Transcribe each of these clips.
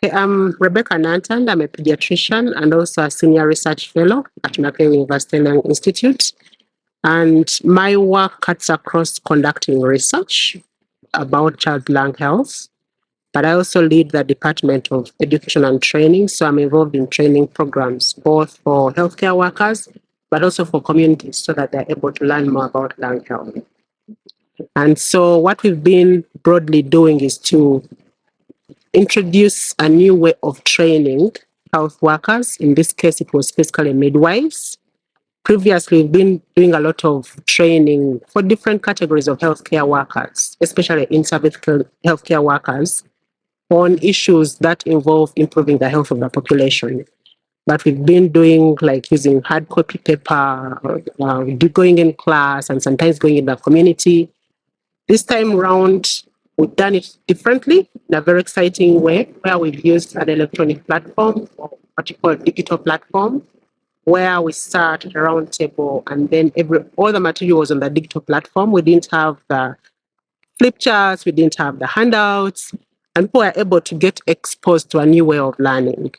Okay, I'm Rebecca Nantanda. I'm a pediatrician and also a senior research fellow at Makerere University Lung Institute. And my work cuts across conducting research about child lung health, but I also lead the Department of Education and Training. So I'm involved in training programs, both for healthcare workers, but also for communities so that they're able to learn more about lung health. And so what we've been broadly doing is to introduce a new way of training health workers. In this case, it was physically midwives. Previously, we've been doing a lot of training for different categories of healthcare workers, especially in-service healthcare workers, on issues that involve improving the health of the population. But we've been doing like using hard copy paper, going in class, and sometimes going in the community. This time around, we've done it differently in a very exciting way, where we've used an electronic platform, or what you call a digital platform, where we sat at a round table and then all the material was on the digital platform. We didn't have the flip charts, we didn't have the handouts, and people were able to get exposed to a new way of learning.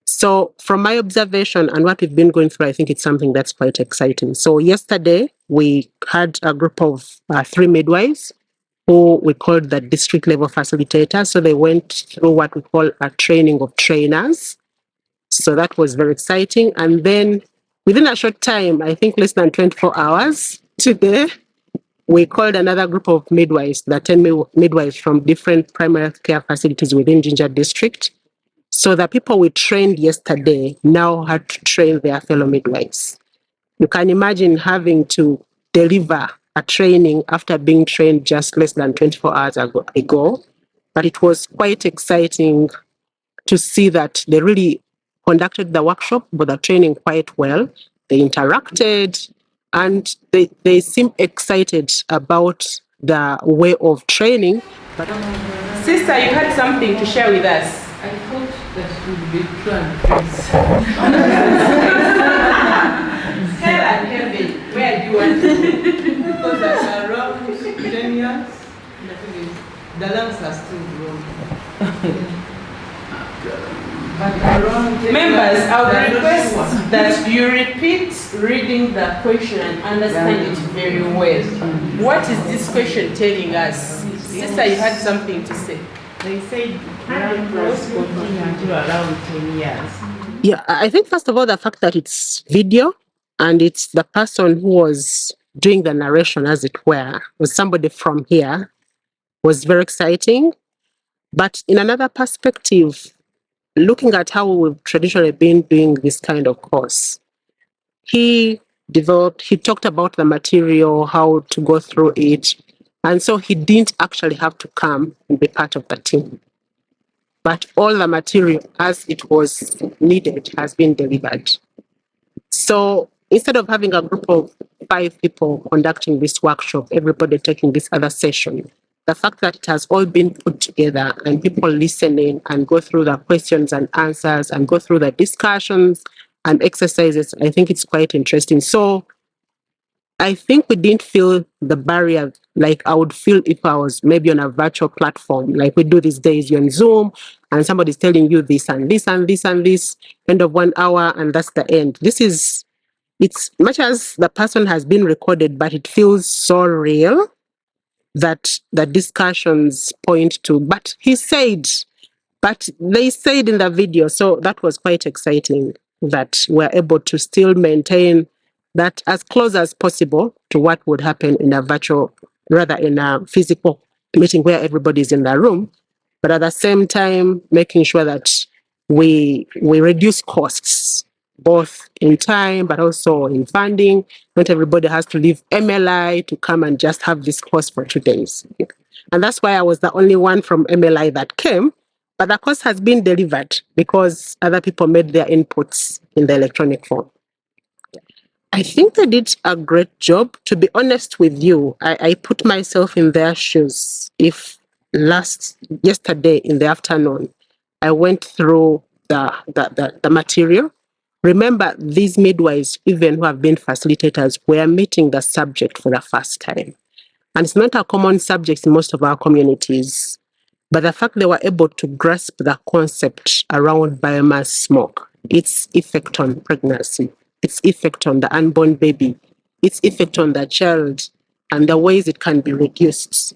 So from my observation and what we've been going through, I think it's something that's quite exciting. So yesterday, we had a group of 3 midwives who we called the district level facilitators. So they went through what we call a training of trainers. So that was very exciting. And then within a short time, I think less than 24 hours, today, we called another group of midwives, the 10 midwives from different primary care facilities within Jinja district. So the people we trained yesterday now had to train their fellow midwives. You can imagine having to deliver a training after being trained just less than 24 hours ago. But it was quite exciting to see that they really conducted the workshop, but the training quite well. They interacted and they seem excited about the way of training. But Sister, you had something to share with us. I thought that would be true and peace. Hell and heaven, where do you want to go? Because after around 10 years, the lungs are still growing. But around Members, I would they are not request sure. that you repeat reading the question and understand it very well. What is this question telling us? Sister, you had something to say. They said lung growth continue until around 10 years. yeah, I think first of all, the fact that it's video and it's the person who was doing the narration, as it were, was somebody from here, was very exciting. But in another perspective, looking at how we've traditionally been doing this kind of course, he talked about the material, how to go through it. And so he didn't actually have to come and be part of the team. But all the material as it was needed has been delivered. So instead of having a group of 5 people conducting this workshop, everybody taking this other session, the fact that it has all been put together and people listening and go through the questions and answers and go through the discussions and exercises, I think it's quite interesting. So I think we didn't feel the barrier like I would feel if I was maybe on a virtual platform, like we do these days. You're on Zoom and somebody's telling you this and this and this and this, end of 1 hour, and that's the end. It's much as the person has been recorded, but it feels so real that the discussions point to, but they said in the video. So that was quite exciting that we're able to still maintain that as close as possible to what would happen in a virtual, rather in a physical meeting where everybody's in the room, but at the same time making sure that we reduce costs, both in time but also in funding. Not everybody has to leave MLI to come and just have this course for 2 days. And that's why I was the only one from MLI that came, but the course has been delivered because other people made their inputs in the electronic form. I think they did a great job. To be honest with you, I put myself in their shoes. If yesterday in the afternoon, I went through the material. Remember, these midwives, even who have been facilitators, were meeting the subject for the first time. And it's not a common subject in most of our communities. But the fact they were able to grasp the concept around biomass smoke, its effect on pregnancy, its effect on the unborn baby, its effect on the child, and the ways it can be reduced,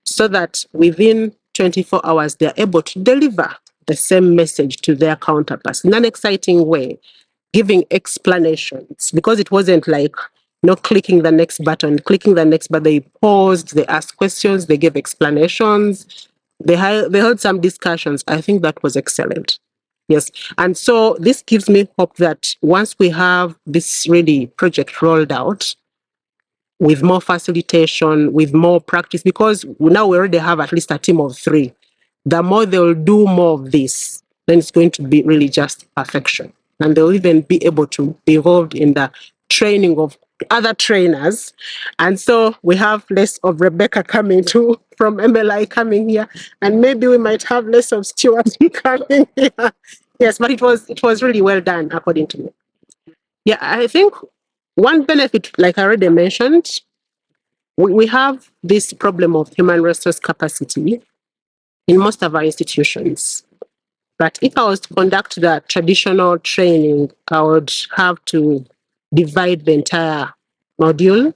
so that within 24 hours, they're able to deliver the same message to their counterparts in an exciting way, giving explanations, because it wasn't like clicking the next button, they paused, they asked questions, they gave explanations, they held some discussions. I think that was excellent. Yes. And so this gives me hope that once we have this really project rolled out, with more facilitation, with more practice, because now we already have at least a team of 3. The more they'll do more of this, then it's going to be really just perfection. And they'll even be able to be involved in the training of other trainers. And so we have less of Rebecca coming too, from MLI coming here, and maybe we might have less of Stuart coming here. Yes, but it was really well done, according to me. Yeah, I think one benefit, like I already mentioned, we have this problem of human resource capacity in most of our institutions. But if I was to conduct the traditional training, I would have to divide the entire module.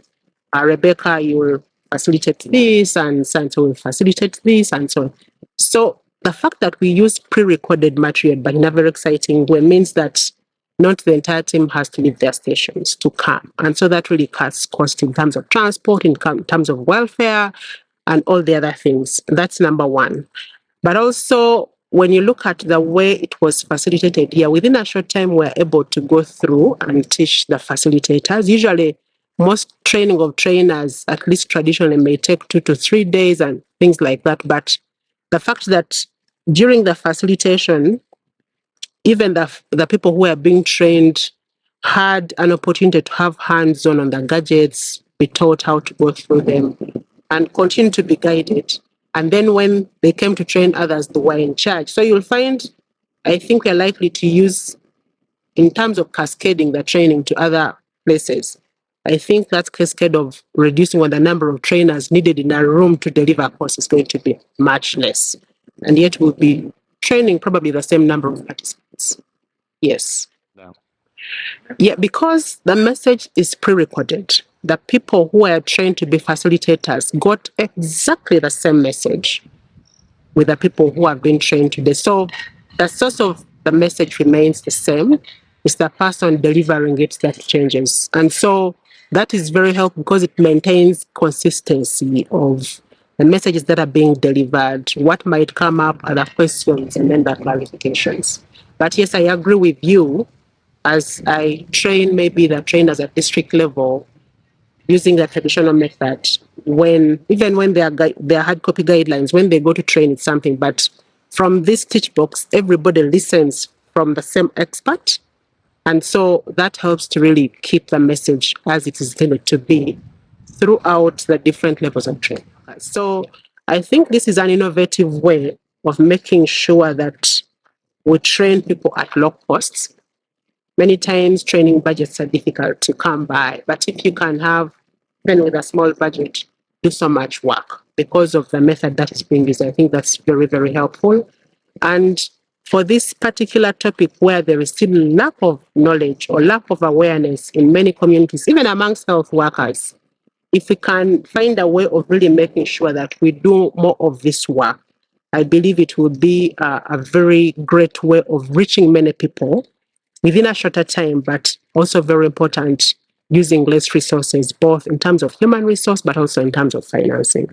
Rebecca, you will facilitate this, and Santo will facilitate this, and so on. So the fact that we use pre-recorded material, but in a very exciting way, means that not the entire team has to leave their stations to come. And so that really cuts cost in terms of transport, in terms of welfare, and all the other things. That's number one. But also, when you look at the way it was facilitated here, within a short time, we're able to go through and teach the facilitators. Usually, most training of trainers, at least traditionally, may take 2 to 3 days and things like that. But the fact that during the facilitation, even the people who are being trained had an opportunity to have hands-on the gadgets, be taught how to go through them, and continue to be guided. And then when they came to train others, they were in charge. So you'll find, I think we're likely to use, in terms of cascading the training to other places, I think that cascade of reducing the number of trainers needed in a room to deliver a course is going to be much less. And yet we'll be training probably the same number of participants. Yes. Yeah, because the message is pre-recorded. The people who are trained to be facilitators got exactly the same message with the people who have been trained today. So the source of the message remains the same. It's the person delivering it that changes. And so that is very helpful because it maintains consistency of the messages that are being delivered, what might come up, other questions, and then the clarifications. But yes, I agree with you. As I train maybe the trainers at district level using the traditional method, even when they are hard copy guidelines, when they go to train, it's something. But from this TeachBox, everybody listens from the same expert. And so that helps to really keep the message as it is intended to be throughout the different levels of training. So I think this is an innovative way of making sure that we train people at low costs. Many times training budgets are difficult to come by, but if you can have, even with a small budget, do so much work because of the method that is being used, I think that's very, very helpful. And for this particular topic where there is still lack of knowledge or lack of awareness in many communities, even amongst health workers, if we can find a way of really making sure that we do more of this work, I believe it will be a very great way of reaching many people within a shorter time, but also very important, using less resources, both in terms of human resource, but also in terms of financing.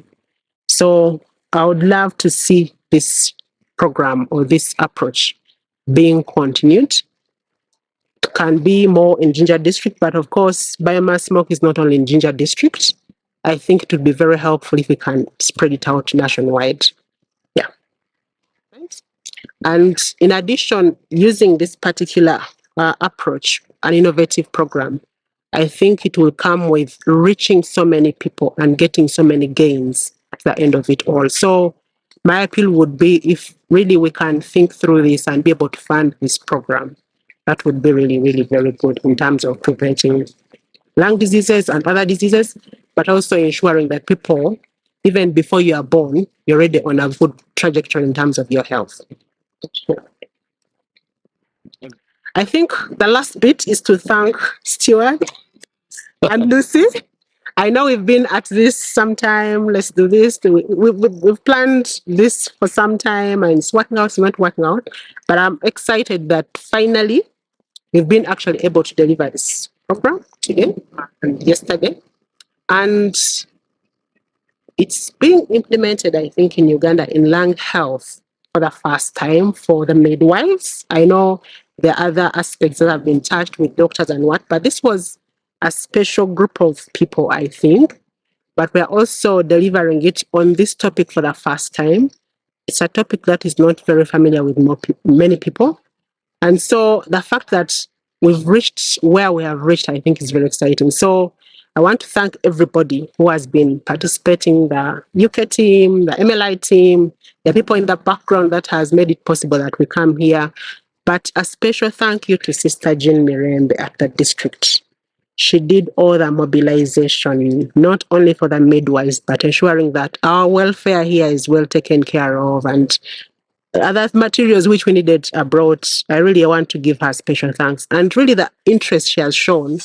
So I would love to see this program or this approach being continued. It can be more in Ginger District, but of course, biomass smoke is not only in Ginger District. I think it would be very helpful if we can spread it out nationwide. Yeah. And in addition, using this particular approach, an innovative program, I think it will come with reaching so many people and getting so many gains at the end of it all. So my appeal would be if really we can think through this and be able to fund this program, that would be really, really very good in terms of preventing lung diseases and other diseases, but also ensuring that people even before you are born, you're already on a good trajectory in terms of your health. I think the last bit is to thank Stuart and Lucy. I know we've been at this some time. Let's do this. We've planned this for some time, and it's working out, it's not working out. But I'm excited that finally we've been actually able to deliver this program today and yesterday. And it's being implemented, I think, in Uganda in lung health for the first time for the midwives. I know there are other aspects that have been touched with doctors and what, but this was a special group of people, I think. But we're also delivering it on this topic for the first time. It's a topic that is not very familiar with many people. And so the fact that we've reached where we have reached, I think is very exciting. So I want to thank everybody who has been participating, the UK team, the MLI team, the people in the background that has made it possible that we come here. But a special thank you to Sister Jean Mirembe at the district. She did all the mobilization, not only for the midwives, but ensuring that our welfare here is well taken care of, and other materials which we needed are brought. I really want to give her special thanks. And really the interest she has shown